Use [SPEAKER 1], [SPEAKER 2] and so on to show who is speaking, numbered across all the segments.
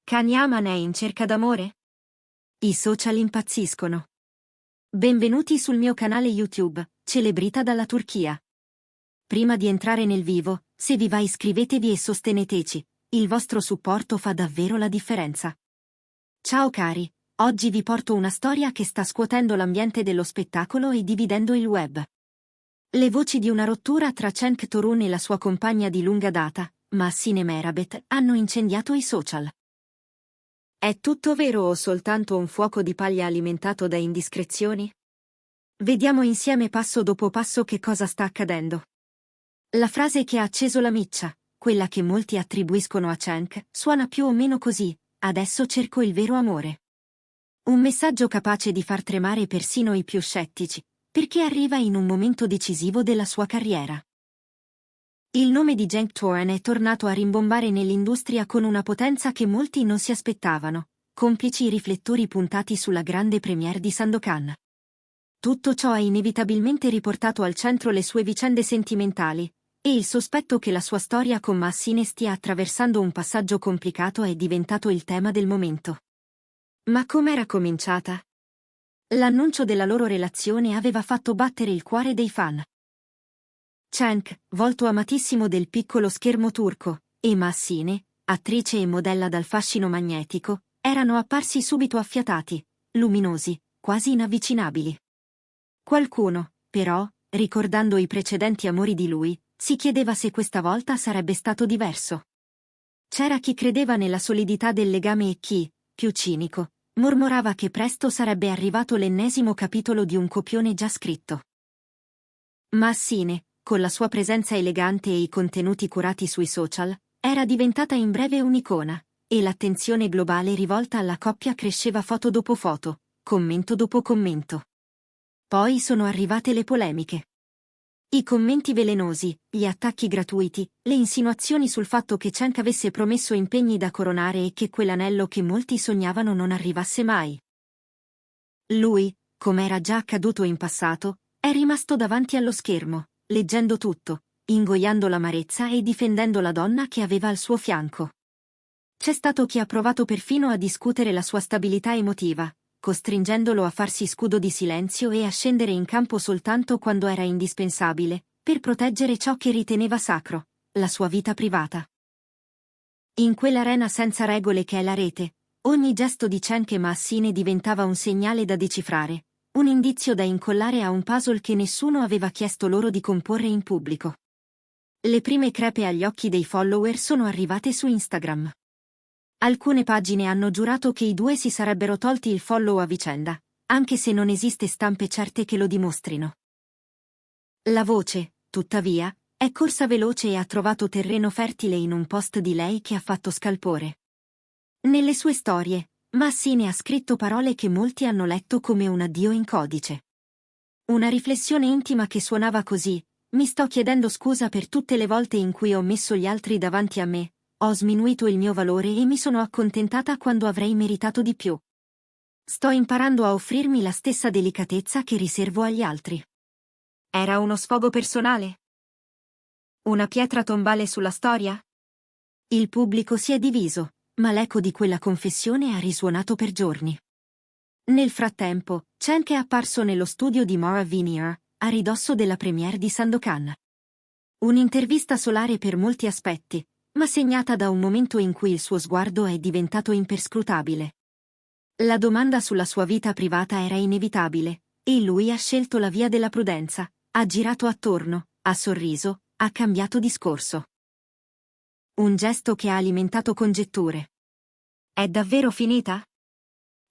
[SPEAKER 1] Can Yaman è in cerca d'amore? I social impazziscono. Benvenuti sul mio canale YouTube, Celebrita dalla Turchia. Prima di entrare nel vivo, se vi va iscrivetevi e sosteneteci, il vostro supporto fa davvero la differenza. Ciao cari, oggi vi porto una storia che sta scuotendo l'ambiente dello spettacolo e dividendo il web. Le voci di una rottura tra Cenk Torun e la sua compagna di lunga data, Mahsine Merabet, hanno incendiato i social. È tutto vero o soltanto un fuoco di paglia alimentato da indiscrezioni? Vediamo insieme passo dopo passo che cosa sta accadendo. La frase che ha acceso la miccia, quella che molti attribuiscono a Cenk, suona più o meno così: adesso cerco il vero amore. Un messaggio capace di far tremare persino i più scettici, perché arriva in un momento decisivo della sua carriera. Il nome di Cenk Torun è tornato a rimbombare nell'industria con una potenza che molti non si aspettavano, complici i riflettori puntati sulla grande premiere di Sandokan. Tutto ciò ha inevitabilmente riportato al centro le sue vicende sentimentali, e il sospetto che la sua storia con Mahsine stia attraversando un passaggio complicato è diventato il tema del momento. Ma com'era cominciata? L'annuncio della loro relazione aveva fatto battere il cuore dei fan. Cenk, volto amatissimo del piccolo schermo turco, e Mahsine, attrice e modella dal fascino magnetico, erano apparsi subito affiatati, luminosi, quasi inavvicinabili. Qualcuno, però, ricordando i precedenti amori di lui, si chiedeva se questa volta sarebbe stato diverso. C'era chi credeva nella solidità del legame e chi, più cinico, mormorava che presto sarebbe arrivato l'ennesimo capitolo di un copione già scritto. Mahsine, con la sua presenza elegante e i contenuti curati sui social, era diventata in breve un'icona, e l'attenzione globale rivolta alla coppia cresceva foto dopo foto, commento dopo commento. Poi sono arrivate le polemiche. I commenti velenosi, gli attacchi gratuiti, le insinuazioni sul fatto che Cenk avesse promesso impegni da coronare e che quell'anello che molti sognavano non arrivasse mai. Lui, come era già accaduto in passato, è rimasto davanti allo schermo, leggendo tutto, ingoiando l'amarezza e difendendo la donna che aveva al suo fianco. C'è stato chi ha provato perfino a discutere la sua stabilità emotiva, costringendolo a farsi scudo di silenzio e a scendere in campo soltanto quando era indispensabile, per proteggere ciò che riteneva sacro, la sua vita privata. In quell'arena senza regole che è la rete, ogni gesto di Cenk e Mahsine diventava un segnale da decifrare, un indizio da incollare a un puzzle che nessuno aveva chiesto loro di comporre in pubblico. Le prime crepe agli occhi dei follower sono arrivate su Instagram. Alcune pagine hanno giurato che i due si sarebbero tolti il follow a vicenda, anche se non esiste stampe certe che lo dimostrino. La voce, tuttavia, è corsa veloce e ha trovato terreno fertile in un post di lei che ha fatto scalpore. Nelle sue storie, Mahsine ha scritto parole che molti hanno letto come un addio in codice. Una riflessione intima che suonava così: mi sto chiedendo scusa per tutte le volte in cui ho messo gli altri davanti a me, ho sminuito il mio valore e mi sono accontentata quando avrei meritato di più. Sto imparando a offrirmi la stessa delicatezza che riservo agli altri. Era uno sfogo personale? Una pietra tombale sulla storia? Il pubblico si è diviso, ma l'eco di quella confessione ha risuonato per giorni. Nel frattempo, Cenk è apparso nello studio di Maura Viniar, a ridosso della premiere di Sandokan. Un'intervista solare per molti aspetti, ma segnata da un momento in cui il suo sguardo è diventato imperscrutabile. La domanda sulla sua vita privata era inevitabile, e lui ha scelto la via della prudenza, ha girato attorno, ha sorriso, ha cambiato discorso. Un gesto che ha alimentato congetture. È davvero finita?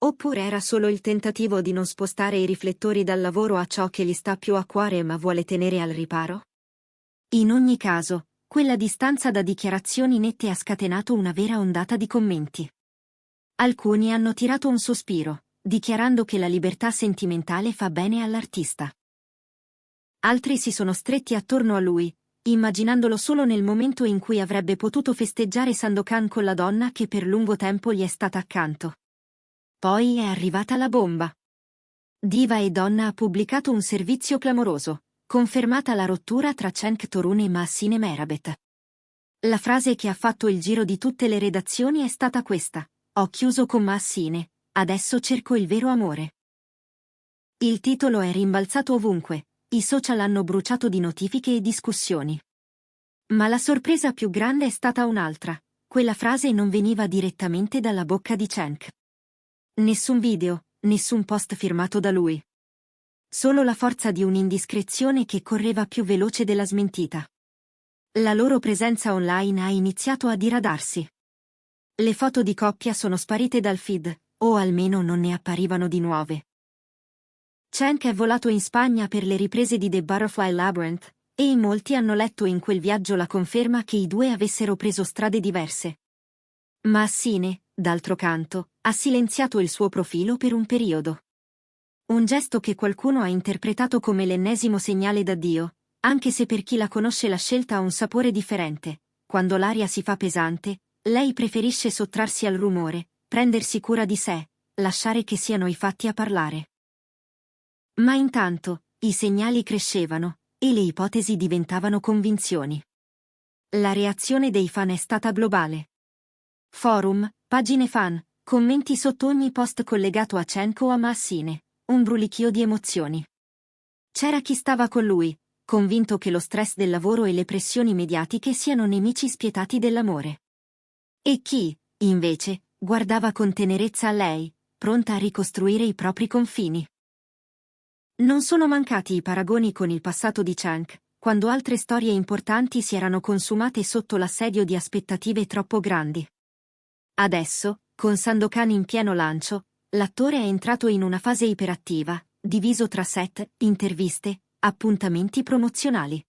[SPEAKER 1] Oppure era solo il tentativo di non spostare i riflettori dal lavoro a ciò che gli sta più a cuore ma vuole tenere al riparo? In ogni caso, quella distanza da dichiarazioni nette ha scatenato una vera ondata di commenti. Alcuni hanno tirato un sospiro, dichiarando che la libertà sentimentale fa bene all'artista. Altri si sono stretti attorno a lui, immaginandolo solo nel momento in cui avrebbe potuto festeggiare Sandokan con la donna che per lungo tempo gli è stata accanto. Poi è arrivata la bomba. Diva e Donna ha pubblicato un servizio clamoroso: confermata la rottura tra Cenk Torun e Mahsine Merabet. La frase che ha fatto il giro di tutte le redazioni è stata questa: Ho chiuso con Massine, adesso cerco il vero amore. Il titolo è rimbalzato ovunque, i social hanno bruciato di notifiche e discussioni. Ma la sorpresa più grande è stata un'altra. Quella frase non veniva direttamente dalla bocca di Cenk. Nessun video, nessun post firmato da lui. Solo la forza di un'indiscrezione che correva più veloce della smentita. La loro presenza online ha iniziato a diradarsi. Le foto di coppia sono sparite dal feed, o almeno non ne apparivano di nuove. Cenk è volato in Spagna per le riprese di The Butterfly Labyrinth, e in molti hanno letto in quel viaggio la conferma che i due avessero preso strade diverse. Ma Assine, d'altro canto, ha silenziato il suo profilo per un periodo. Un gesto che qualcuno ha interpretato come l'ennesimo segnale d'addio, anche se per chi la conosce la scelta ha un sapore differente. Quando l'aria si fa pesante, lei preferisce sottrarsi al rumore, prendersi cura di sé, lasciare che siano i fatti a parlare. Ma intanto, i segnali crescevano, e le ipotesi diventavano convinzioni. La reazione dei fan è stata globale. Forum, pagine fan, commenti sotto ogni post collegato a Cenk o a Massine, un brulichio di emozioni. C'era chi stava con lui, convinto che lo stress del lavoro e le pressioni mediatiche siano nemici spietati dell'amore. E chi, invece, guardava con tenerezza a lei, pronta a ricostruire i propri confini. Non sono mancati i paragoni con il passato di Cenk, quando altre storie importanti si erano consumate sotto l'assedio di aspettative troppo grandi. Adesso, con Sandokan in pieno lancio, l'attore è entrato in una fase iperattiva, diviso tra set, interviste, appuntamenti promozionali.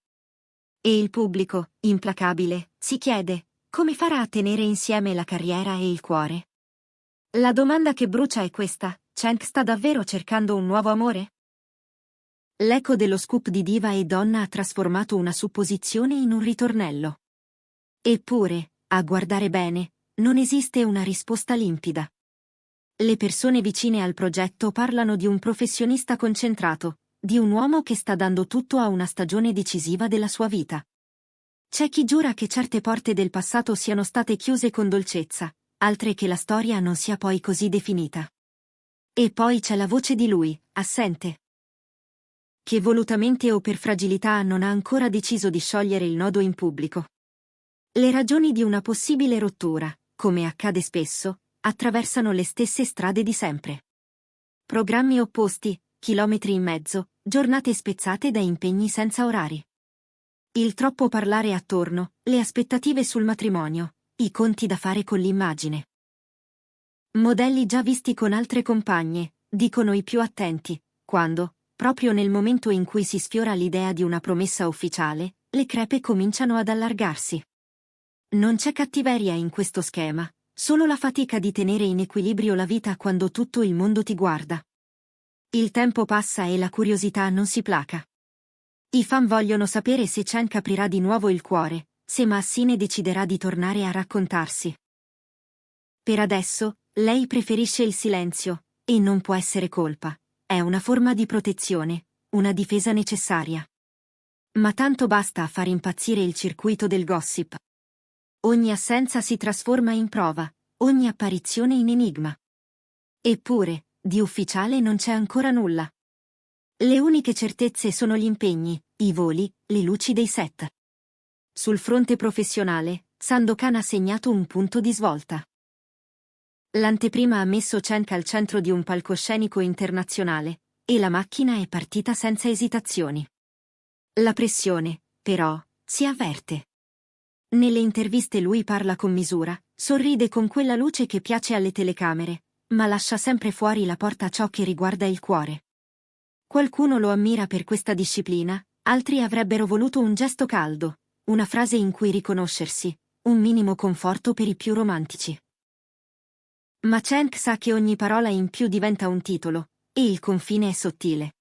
[SPEAKER 1] E il pubblico, implacabile, si chiede: come farà a tenere insieme la carriera e il cuore? La domanda che brucia è questa: Cenk sta davvero cercando un nuovo amore? L'eco dello scoop di Diva e Donna ha trasformato una supposizione in un ritornello. Eppure, a guardare bene, non esiste una risposta limpida. Le persone vicine al progetto parlano di un professionista concentrato, di un uomo che sta dando tutto a una stagione decisiva della sua vita. C'è chi giura che certe porte del passato siano state chiuse con dolcezza, altre che la storia non sia poi così definita. E poi c'è la voce di lui, assente, che volutamente o per fragilità non ha ancora deciso di sciogliere il nodo in pubblico. Le ragioni di una possibile rottura, come accade spesso, attraversano le stesse strade di sempre. Programmi opposti, chilometri in mezzo, giornate spezzate da impegni senza orari. Il troppo parlare attorno, le aspettative sul matrimonio, i conti da fare con l'immagine. Modelli già visti con altre compagne, dicono i più attenti, quando, proprio nel momento in cui si sfiora l'idea di una promessa ufficiale, le crepe cominciano ad allargarsi. Non c'è cattiveria in questo schema, solo la fatica di tenere in equilibrio la vita quando tutto il mondo ti guarda. Il tempo passa e la curiosità non si placa. I fan vogliono sapere se Cenk aprirà di nuovo il cuore, se Massine deciderà di tornare a raccontarsi. Per adesso, lei preferisce il silenzio, e non può essere colpa. È una forma di protezione, una difesa necessaria. Ma tanto basta a far impazzire il circuito del gossip. Ogni assenza si trasforma in prova, ogni apparizione in enigma. Eppure, di ufficiale non c'è ancora nulla. Le uniche certezze sono gli impegni, i voli, le luci dei set. Sul fronte professionale, Sandokan ha segnato un punto di svolta. L'anteprima ha messo Cenk al centro di un palcoscenico internazionale, e la macchina è partita senza esitazioni. La pressione, però, si avverte. Nelle interviste lui parla con misura, sorride con quella luce che piace alle telecamere, ma lascia sempre fuori la porta a ciò che riguarda il cuore. Qualcuno lo ammira per questa disciplina, altri avrebbero voluto un gesto caldo, una frase in cui riconoscersi, un minimo conforto per i più romantici. Ma Cenk sa che ogni parola in più diventa un titolo, e il confine è sottile.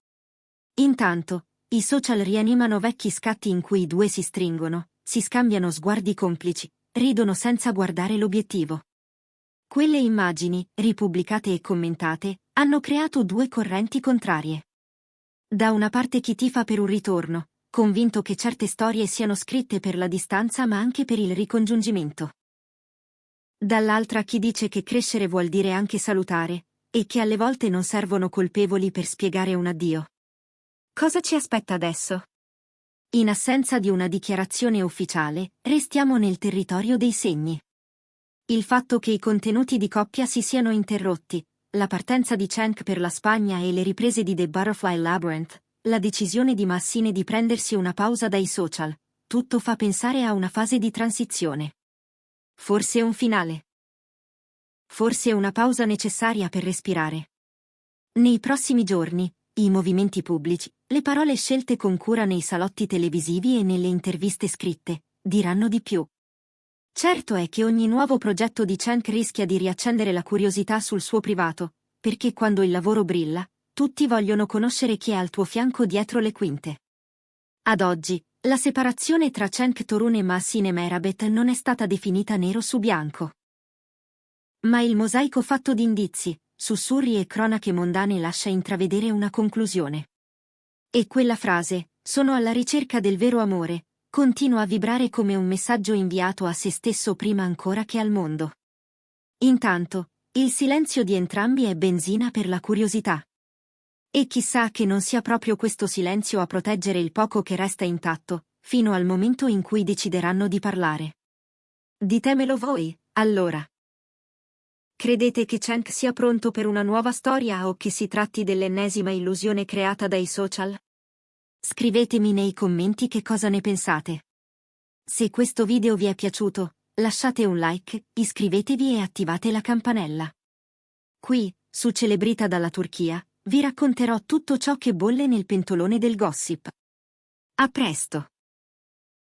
[SPEAKER 1] Intanto, i social rianimano vecchi scatti in cui i due si stringono, si scambiano sguardi complici, ridono senza guardare l'obiettivo. Quelle immagini, ripubblicate e commentate, hanno creato due correnti contrarie. Da una parte chi tifa per un ritorno, convinto che certe storie siano scritte per la distanza ma anche per il ricongiungimento. Dall'altra chi dice che crescere vuol dire anche salutare, e che alle volte non servono colpevoli per spiegare un addio. Cosa ci aspetta adesso? In assenza di una dichiarazione ufficiale, restiamo nel territorio dei segni. Il fatto che i contenuti di coppia si siano interrotti, la partenza di Cenk per la Spagna e le riprese di The Butterfly Labyrinth, la decisione di Massine di prendersi una pausa dai social, tutto fa pensare a una fase di transizione. Forse un finale. Forse una pausa necessaria per respirare. Nei prossimi giorni, i movimenti pubblici, le parole scelte con cura nei salotti televisivi e nelle interviste scritte, diranno di più. Certo è che ogni nuovo progetto di Cenk rischia di riaccendere la curiosità sul suo privato, perché quando il lavoro brilla, tutti vogliono conoscere chi è al tuo fianco dietro le quinte. Ad oggi, la separazione tra Cenk Torun e Massine Merabet non è stata definita nero su bianco. Ma il mosaico fatto di indizi, sussurri e cronache mondane lascia intravedere una conclusione. E quella frase, sono alla ricerca del vero amore, continua a vibrare come un messaggio inviato a se stesso prima ancora che al mondo. Intanto, il silenzio di entrambi è benzina per la curiosità. E chissà che non sia proprio questo silenzio a proteggere il poco che resta intatto, fino al momento in cui decideranno di parlare. Ditemelo voi, allora. Credete che Cenk sia pronto per una nuova storia o che si tratti dell'ennesima illusione creata dai social? Scrivetemi nei commenti che cosa ne pensate. Se questo video vi è piaciuto, lasciate un like, iscrivetevi e attivate la campanella. Qui, su Celebrita dalla Turchia, vi racconterò tutto ciò che bolle nel pentolone del gossip. A presto!